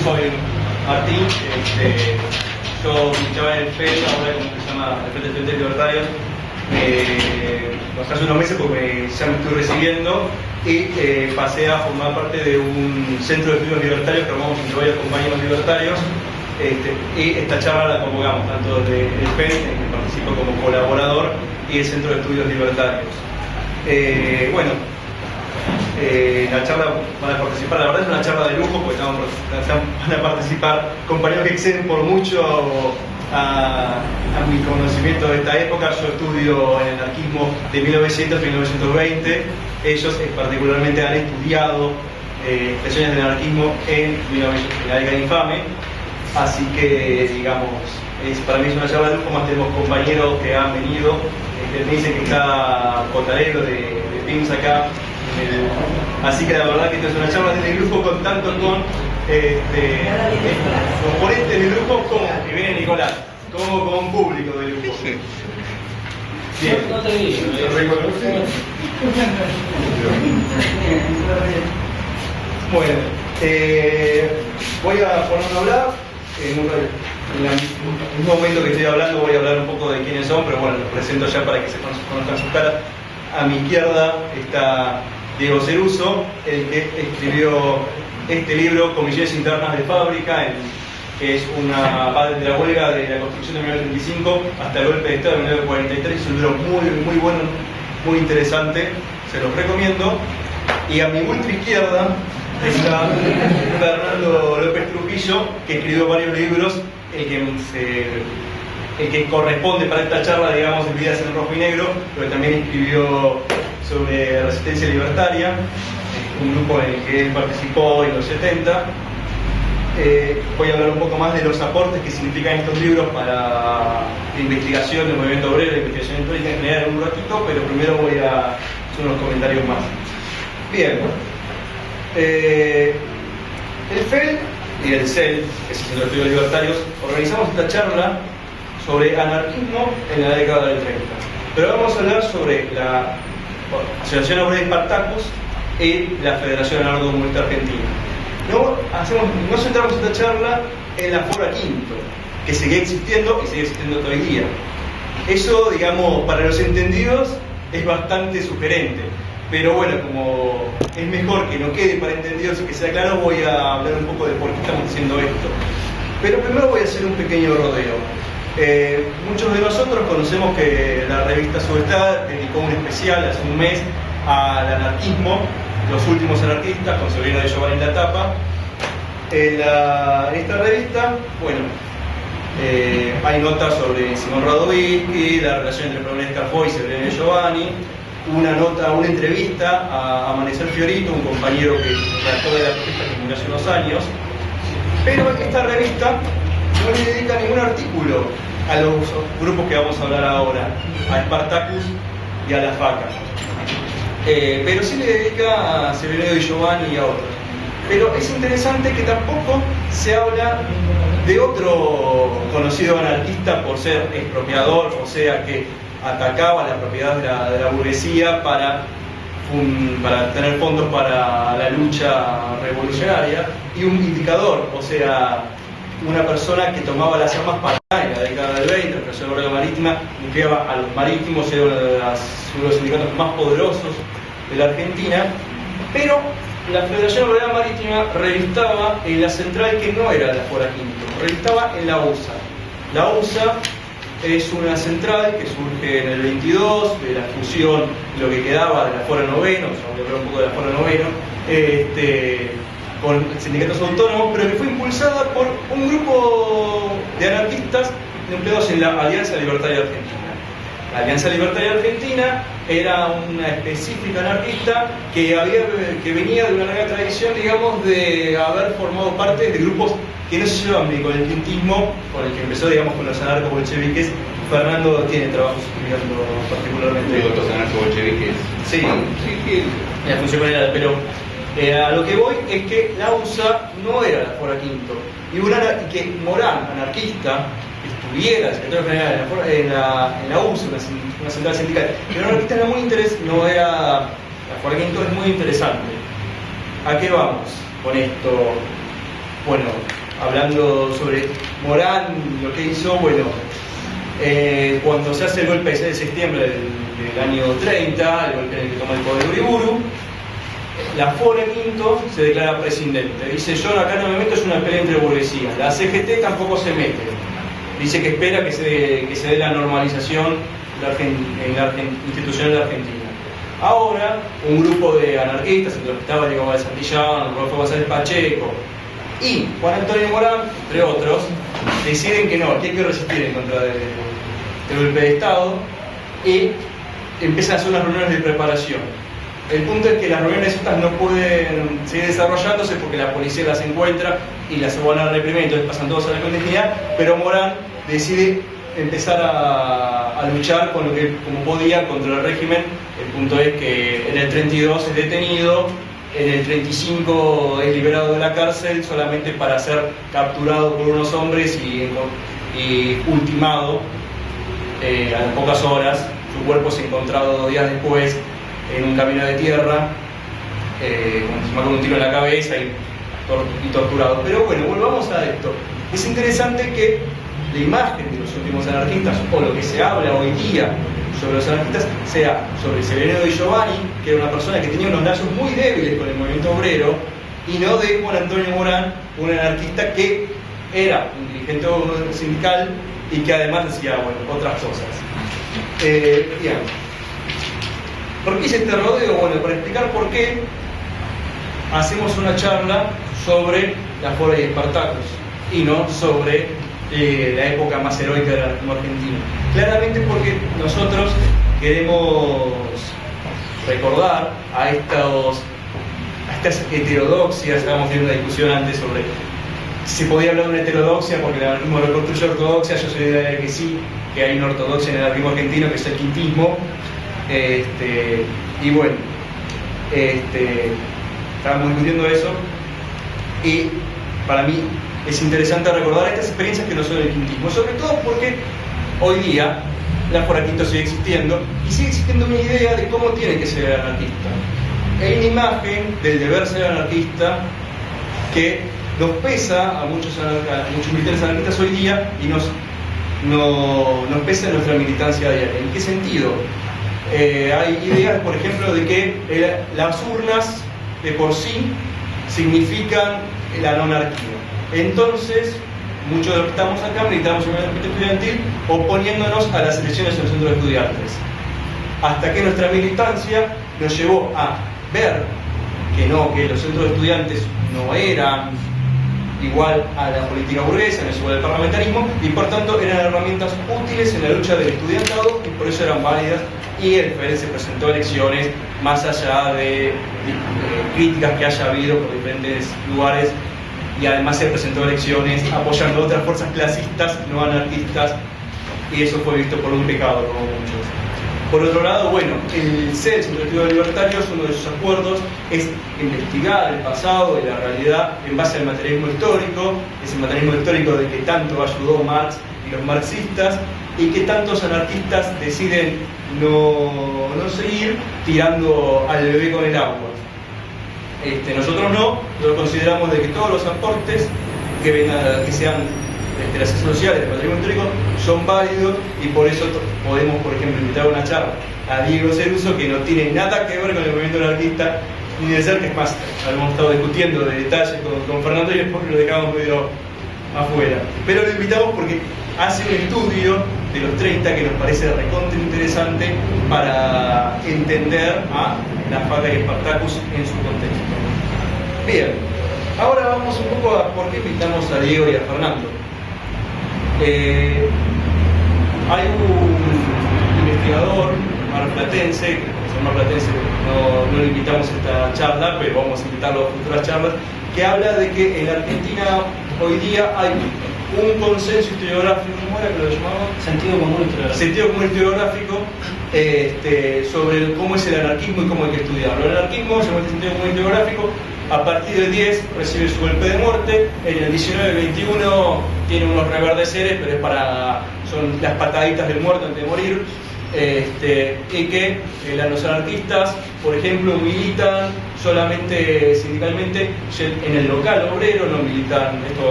soy Martín. Yo militaba en el FEL, ahora como se llama el Frente de Estudiantes Libertarios, hace unos meses porque ya me estoy recibiendo y pasé a formar parte de un centro de estudios libertarios que armamos entre varios compañeros libertarios. Y esta charla la convocamos tanto del FEL, en que participo como colaborador, y el Centro de Estudios Libertarios. La charla van a participar, la verdad es una charla de lujo porque van a participar compañeros que exceden por mucho a mi conocimiento de esta época. Yo estudio el anarquismo de 1900 a 1920, ellos particularmente han estudiado expresiones del anarquismo en la década infame, así que digamos, para mí es una charla de lujo, más tenemos compañeros que han venido, me dicen que está Cotalero de PIMS acá. Así que la verdad que esto es una charla de lujo, contando con componentes de lujo como que viene Nicolás, como con público de lujo. Bien. No te digo, Bueno, voy a ponerme a hablar. En un momento que estoy hablando voy a hablar un poco de quiénes son, pero bueno, los presento ya para que se conozcan sus caras. A mi izquierda está Diego Ceruso, el que escribió este libro, Comisiones Internas de Fábrica, que es va desde la huelga de la construcción de 1935 hasta el golpe de Estado de 1943. Es un libro muy bueno, muy interesante, se los recomiendo. Y a mi ultra izquierda está Fernando López Trujillo, que escribió varios libros, el que corresponde para esta charla, digamos, en Vidas en Rojo y Negro, pero también escribió sobre resistencia libertaria, un grupo en el que él participó en los 70. Voy a hablar un poco más de los aportes que significan estos libros para la investigación del movimiento obrero, la investigación histórica en general en un ratito, pero primero voy a hacer unos comentarios más. Bien. El FEL y el CEL, que es el Centro de Estudios Libertarios, organizamos esta charla sobre anarquismo en la década del 30. Pero vamos a hablar sobre la Asociación Obrera Spartacus y la Federación Anarco-Comunista Argentina. No centramos esta charla en la Fora Quinto, que sigue existiendo y sigue existiendo todo el día. Eso, digamos, para los entendidos es bastante sugerente. Pero bueno, como es mejor que no quede para entendidos y que sea claro, voy a hablar un poco de por qué estamos haciendo esto. Pero primero voy a hacer un pequeño rodeo. Muchos de nosotros conocemos que la revista Subestad dedicó un especial hace un mes al anarquismo, los últimos anarquistas, con Severino de Giovanni en la tapa. En esta revista, bueno, hay notas sobre Simón Radovisky, la relación entre Pablo Escarfó y Severino de Giovanni, una entrevista a Amanecer Fiorito, un compañero que redactó de la revista que murió hace unos años. Pero esta revista no le dedica ningún artículo a los grupos que vamos a hablar ahora, a Spartacus y a la FACA. Pero sí le dedica a Severino de Giovanni y a otros. Pero es interesante que tampoco se habla de otro conocido anarquista por ser expropiador, o sea que atacaba la propiedad de la burguesía para tener fondos para la lucha revolucionaria, y un indicador, o sea, una persona que tomaba las armas para en la década del 20, la Federación Obrera Marítima empleaba a los marítimos, era uno de los sindicatos más poderosos de la Argentina, pero la Federación Obrera Marítima revistaba en la central que no era la Fora Quinto, revistaba en la USA. La USA es una central que surge en el 22, de la fusión, lo que quedaba de la Fora Noveno, vamos a hablar un poco de la Fora Noveno, con sindicatos autónomos, pero que fue impulsada por un grupo de anarquistas empleados en la Alianza Libertaria Argentina. La Alianza Libertaria Argentina era una específica anarquista que venía de una larga tradición, digamos, de haber formado parte de grupos que no se llevan bien con el quintismo, con el que empezó, digamos, con los anarco-bolcheviques. Fernando tiene trabajos estudiando particularmente los anarco-bolcheviques. Sí, la función era, pero a lo que voy es que la USA no era la Fora Quinto, y que Morán, anarquista, estuviera secretario general en la USA, una central sindical, pero un anarquista la Fora Quinto es muy interesante. ¿A qué vamos con esto? bueno, hablando sobre Morán, lo que hizo, bueno, cuando se hace el golpe del 6 de septiembre del año 30, el golpe en el que toma el poder Uriburu, la FORE Quinto se declara presidente. Dice, yo acá no me meto, es una pelea entre burguesías. La CGT tampoco se mete. Dice que espera que se dé la normalización en la institucional de Argentina. Ahora, un grupo de anarquistas, entre los que estaba Diego Gálvez Santillán, Rodolfo González Pacheco y Juan Antonio Morán, entre otros, deciden que no, que hay que resistir en contra del golpe de Estado y empiezan a hacer unas reuniones de preparación. El punto es que las reuniones estas no pueden seguir desarrollándose porque la policía las encuentra y las van a reprimir, entonces pasan todos a la clandestinidad, pero Morán decide empezar a luchar con lo que como podía contra el régimen. El punto es que en el 32 es detenido, en el 35 es liberado de la cárcel solamente para ser capturado por unos hombres y ultimado a las pocas horas. Su cuerpo es encontrado 2 días después en un camino de tierra, con un tiro en la cabeza y torturado. Pero bueno, volvamos a esto. Es interesante que la imagen de los últimos anarquistas, o lo que se habla hoy día sobre los anarquistas, sea sobre Severino Di Giovanni, que era una persona que tenía unos lazos muy débiles con el movimiento obrero, y no de Juan Antonio Morán, un anarquista que era un dirigente sindical y que además hacía, bueno, otras cosas. Bien. ¿Por qué hice este rodeo? Bueno, para explicar por qué hacemos una charla sobre la FORE y Espartacus y no sobre la época más heroica del anarquismo argentino. Claramente porque nosotros queremos recordar a estas heterodoxias. Estábamos viendo una discusión antes sobre si se podía hablar de una heterodoxia porque el anarquismo reconstruye ortodoxia. Yo soy de la idea de que sí, que hay una ortodoxia en el anarquismo argentino, que es el quintismo. Y bueno, estábamos discutiendo eso, y para mí es interesante recordar estas experiencias que no son el quintismo, sobre todo porque hoy día la FORE Quinto sigue existiendo y sigue existiendo una idea de cómo tiene que ser el anarquista. Hay una imagen del deber ser anarquista que nos pesa a muchos militares anarquistas hoy día y nos pesa en nuestra militancia diaria. ¿En qué sentido? Hay ideas, por ejemplo, de que las urnas de por sí significan la no anarquía. Entonces, muchos de los que estamos acá militamos en el movimiento estudiantil oponiéndonos a las elecciones en los centros de estudiantes. Hasta que nuestra militancia nos llevó a ver que los centros de estudiantes no eran igual a la política burguesa, no es igual al parlamentarismo, y por tanto eran herramientas útiles en la lucha del estudiantado y por eso eran válidas, y el FEDEL se presentó a elecciones más allá de críticas que haya habido por diferentes lugares, y además se presentó a elecciones apoyando a otras fuerzas clasistas, no anarquistas, y eso fue visto por un pecado, como muchos. Por otro lado, bueno, el CEL, Centro de Estudios Libertarios, uno de sus acuerdos es investigar el pasado y la realidad en base al materialismo histórico, ese materialismo histórico de que tanto ayudó Marx y los marxistas, y que tantos anarquistas deciden no seguir tirando al bebé con el agua. Nosotros nosotros consideramos de que todos los aportes que sean las ciencias sociales, el patrimonio histórico, son válidos, y por eso podemos, por ejemplo, invitar a una charla a Diego Ceruso, que no tiene nada que ver con el movimiento anarquista ni de cerca. Es más, hemos estado discutiendo de detalles con Fernando y después lo dejamos medio afuera, pero lo invitamos porque hace un estudio de los 30 que nos parece recontra interesante para entender a la FACA y Espartacus en su contexto. Bien, ahora vamos un poco a por qué invitamos a Diego y a Fernando. Hay un investigador marplatense, que como marplatense no lo invitamos a esta charla, pero vamos a invitarlo a futuras charlas, que habla de que en la Argentina hoy día hay un consenso historiográfico, ¿cómo era que lo llamaba? Sentido común historiográfico. Sentido común historiográfico sobre cómo es el anarquismo y cómo hay que estudiarlo. El anarquismo, según este sentido común historiográfico, a partir del 10 recibe su golpe de muerte, en el 19-21 tiene unos reverdeceres, pero son las pataditas del muerto antes de morir, y que los anarquistas, por ejemplo, militan solamente sindicalmente en el local obrero, no militan, esto